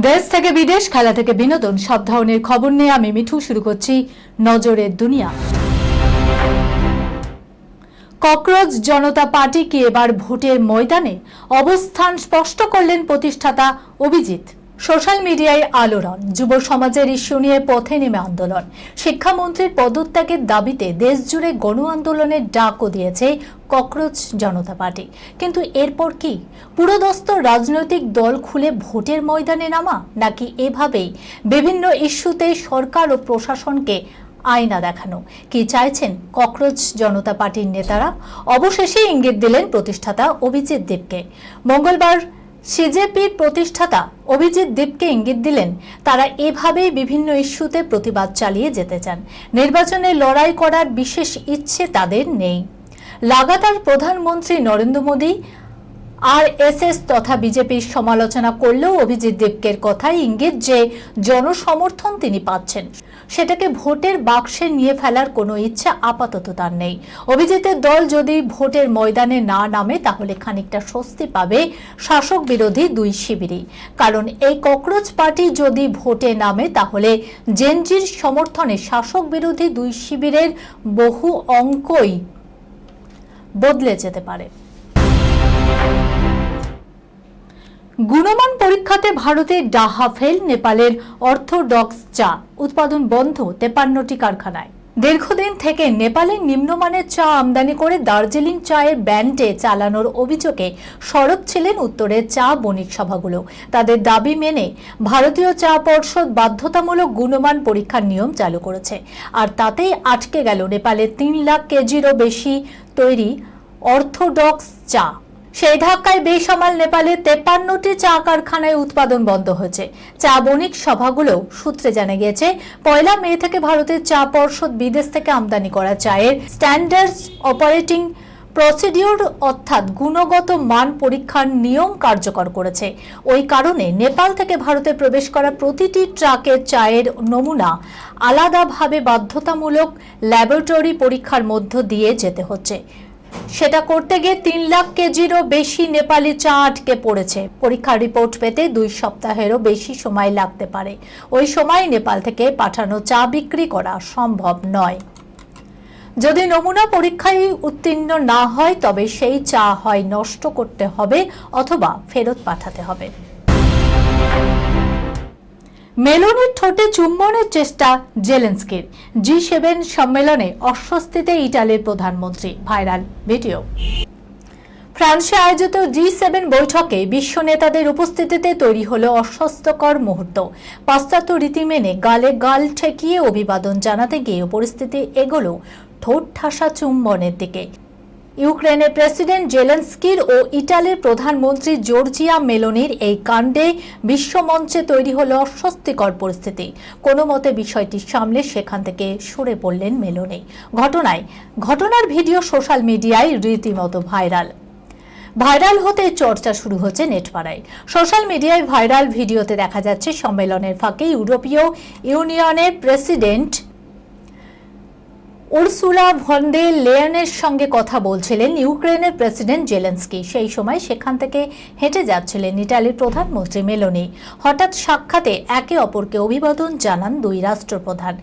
দেশ থেকে বিদেশ, খেলা থেকে বিনোদন, সব ধরনের খবর নিয়ে আমি মিঠু শুরু করছি নজরের দুনিয়া। ককরোচ জনতা পার্টি কি এবার ভোটের ময়দানে? অবস্থান স্পষ্ট করলেন প্রতিষ্ঠাতা অভিজিৎ। সোশ্যাল মিডিয়ায় আলোড়ন, যুব সমাজের ইস্যু নিয়ে পথে নেমে আন্দোলন, শিক্ষামন্ত্রীর পদত্যাগের দাবিতে দেশজুড়ে গণ আন্দোলনের ডাকও দিয়েছে ককরোচ জনতা পার্টি। কিন্তু এরপর কি পুরোদস্ত রাজনৈতিক দল খুলে ভোটের ময়দানে নামা, নাকি এভাবেই বিভিন্ন ইস্যুতে সরকার ও প্রশাসনকে আয়না দেখানো? কি চাইছেন ককরোচ জনতা পার্টির নেতারা? অবশেষে ইঙ্গিত দিলেন প্রতিষ্ঠাতা অভিজিৎ দেবকে। মঙ্গলবার সিজেপির প্রতিষ্ঠাতা অভিজিৎ দেবকে ইঙ্গিত দিলেন তারা এভাবেই বিভিন্ন ইস্যুতে প্রতিবাদ চালিয়ে যেতে চান। নির্বাচনে লড়াই করার বিশেষ ইচ্ছে তাদের নেই। লাগাতার প্রধানমন্ত্রী নরেন্দ্র মোদী আরএসএস তথা বিজেপির সমালোচনা করলেও অভিজিৎ দেবকের কথাই ইঙ্গিত যে জনসমর্থন তিনি পাচ্ছেন, সেটাকে ভোটের বাক্সে নিয়ে ফেলার কোনো ইচ্ছা আপাতত তার নেই। অভিজিতের দল যদি ভোটের ময়দানে না নামে তাহলে খানিকটা স্বস্তি পাবে শাসক বিরোধী দুই শিবিরই। কারণ এই ককরোচ পার্টি যদি ভোটে নামে তাহলে জেনজির সমর্থনে শাসক বিরোধী দুই শিবিরের বহু অঙ্কই বদলে যেতে পারে। গুণমান পরীক্ষাতে ভারতের ডাহা ফেল, নেপালের অর্থোডক্স চা উৎপাদন বন্ধ 53টি কারখানায়। দীর্ঘদিন থেকে নেপালের নিম্নমানের চা আমদানি করে দার্জিলিং চায়ের ব্যান্ডে চালানোর অভিযোগে সরব ছিলেন উত্তরের চা বণিক সভাগুলো। তাদের দাবি মেনে ভারতীয় চা পর্ষদ বাধ্যতামূলক গুণমান পরীক্ষার নিয়ম চালু করেছে, আর তাতেই আটকে গেল নেপালের 3 লাখ কেজিরও বেশি তৈরি অর্থোডক্স চা। সেই ধাক্কায় বেসামাল নেপালের 53টি চা কারখানায় উৎপাদন বন্ধ হয়েছে। চা বণিক সভাগুলো সূত্রে জানা গিয়েছে 1 মে থেকে ভারতের চা পর্ষদ বিদেশ থেকে আমদানি করা চায়ের স্ট্যান্ডার্ডস অপারেটিং প্রসিডিউর অর্থাৎ গুণগত মান পরীক্ষার নিয়ম কার্যকর করেছে। ওই কারণে নেপাল থেকে ভারতে প্রবেশ করা প্রতিটি ট্রাকের চায়ের নমুনা আলাদাভাবে বাধ্যতামূলক ল্যাবরেটরি পরীক্ষার মধ্য দিয়ে যেতে হচ্ছে। সেটা করতে গিয়ে 3 লাখ কেজিরও বেশি নেপালি চা আটকে পড়েছে। পরীক্ষার রিপোর্ট পেতে 2 সপ্তাহেরও বেশি সময় লাগতে পারে। ওই সময় নেপাল থেকে পাঠানো চা বিক্রি করা সম্ভব নয়। যদি নমুনা পরীক্ষায় উত্তীর্ণ না হয় তবে সেই চা হয় নষ্ট করতে হবে অথবা ফেরত পাঠাতে হবে। মেলোনির ঠোঁটে চুম্বনের চেষ্টা জেলেনস্কির। G7 সম্মেলনে অস্বস্তিতে ইটালির প্রধানমন্ত্রী, ভাইরাল ভিডিও। ফ্রান্সে আয়োজিত G7 বৈঠকে বিশ্ব নেতাদের উপস্থিতিতে তৈরি হলো অস্বস্তিকর মুহূর্ত। পাশ্চাত্য রীতি মেনে গালে গাল ঠেকিয়ে অভিবাদন জানাতে গিয়ে পরিস্থিতি এগোলো ঠোঁট ঠাসা চুম্বনের দিকে। ইউক্রেনের প্রেসিডেন্ট জেলেনস্কির ও ইটালির প্রধানমন্ত্রী জর্জিয়া মেলোনির এই কাণ্ডে বিশ্বমঞ্চে তৈরি হলো অস্বস্তিকর পরিস্থিতি। কোনো মতে বিষয়টি সামলে সেখান থেকে সরে পড়লেন মেলোনি। ঘটনার ভিডিও সোশ্যাল মিডিয়ায় রীতিমতো ভাইরাল হতে চর্চা শুরু হচ্ছে নেটপাড়ায়। সোশ্যাল মিডিয়ায় ভাইরাল ভিডিওতে দেখা যাচ্ছে সম্মেলনের ফাঁকে ইউরোপীয় ইউনিয়নের প্রেসিডেন্ট উর্সুলা ভন দের লেয়েনের সঙ্গে কথা বলছিলেন ইউক্রেনের প্রেসিডেন্ট জেলেনস্কি। সেই সময় সেখান থেকে হেঁটে যাচ্ছিলেন ইটালির প্রধানমন্ত্রী মেলোনি। হঠাৎ সাক্ষাতে একে অপরকে অভিবাদন জানান দুই রাষ্ট্রপ্রধান।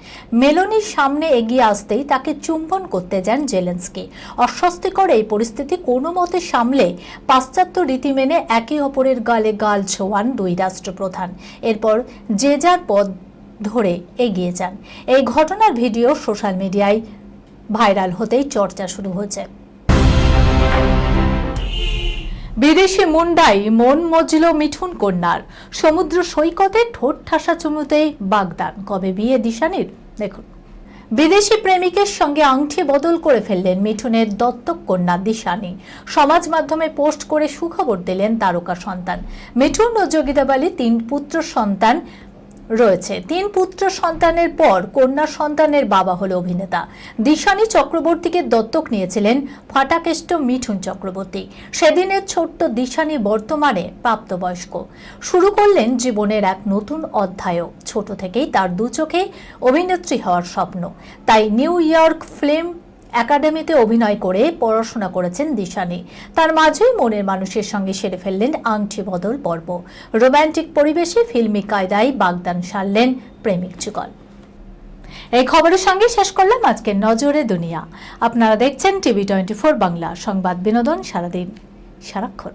মেলোনির সামনে এগিয়ে আসতেই তাকে চুম্বন করতে যান জেলেনস্কি। অস্বস্তিকর এই পরিস্থিতি কোনো মতে সামলে পাশ্চাত্য রীতি মেনে একে অপরের গালে গাল ছোঁয়ান দুই রাষ্ট্রপ্রধান। এরপর যে যার পথ ধরে এগিয়ে যান। এই ঘটনার ভিডিও সোশ্যাল মিডিয়ায় ভাইরাল হতেই চর্চা শুরু হয়েছে। বিদেশি মুন্ডাই মন মজল মিঠুন কন্যার। সমুদ্র সৈকতে ঠোঁট ঠাসা চুমুতেই বাগদান। কবে বিয়ে দিশানির? দেখুন, বিদেশি প্রেমিকের সঙ্গে আংটি বদল করে ফেললেন মিঠুনের দত্তক কন্যা দিশানি। সমাজ মাধ্যমে পোস্ট করে সুখবর দিলেন তারকা সন্তান। মিঠুন ও যোগিতা বালি 3 পুত্র সন্তান রয়েছে। 3 পুত্র সন্তানের পর কন্যা সন্তানের বাবা হলো অভিনেতা। দিশানি চক্রবর্তীকে দত্তক নিয়েছিলেন ফাটাকেষ্ট মিঠুন চক্রবর্তী। সেদিনের ছোট্ট দিশানি বর্তমানে প্রাপ্তবয়স্ক। শুরু করলেন জীবনের এক নতুন অধ্যায়ও। ছোট থেকেই তার 2 চোখে অভিনেত্রী হওয়ার স্বপ্ন। তাই নিউ ইয়র্ক ফিল্ম একাডেমিতে অভিনয় করে পড়াশোনা করেছেন দিশানি। তার মাঝেই মনের মানুষের সঙ্গে সেরে ফেললেন আংটি বদল পর্ব। রোমান্টিক পরিবেশে ফিল্মি কায়দায় বাগদান সারলেন প্রেমিক যুগল। এই খবরের সঙ্গে শেষ করলাম আজকের নজরে দুনিয়া। আপনারা দেখছেন টিভি 24 বাংলা, সংবাদ বিনোদন সারাদিন সারাক্ষণ।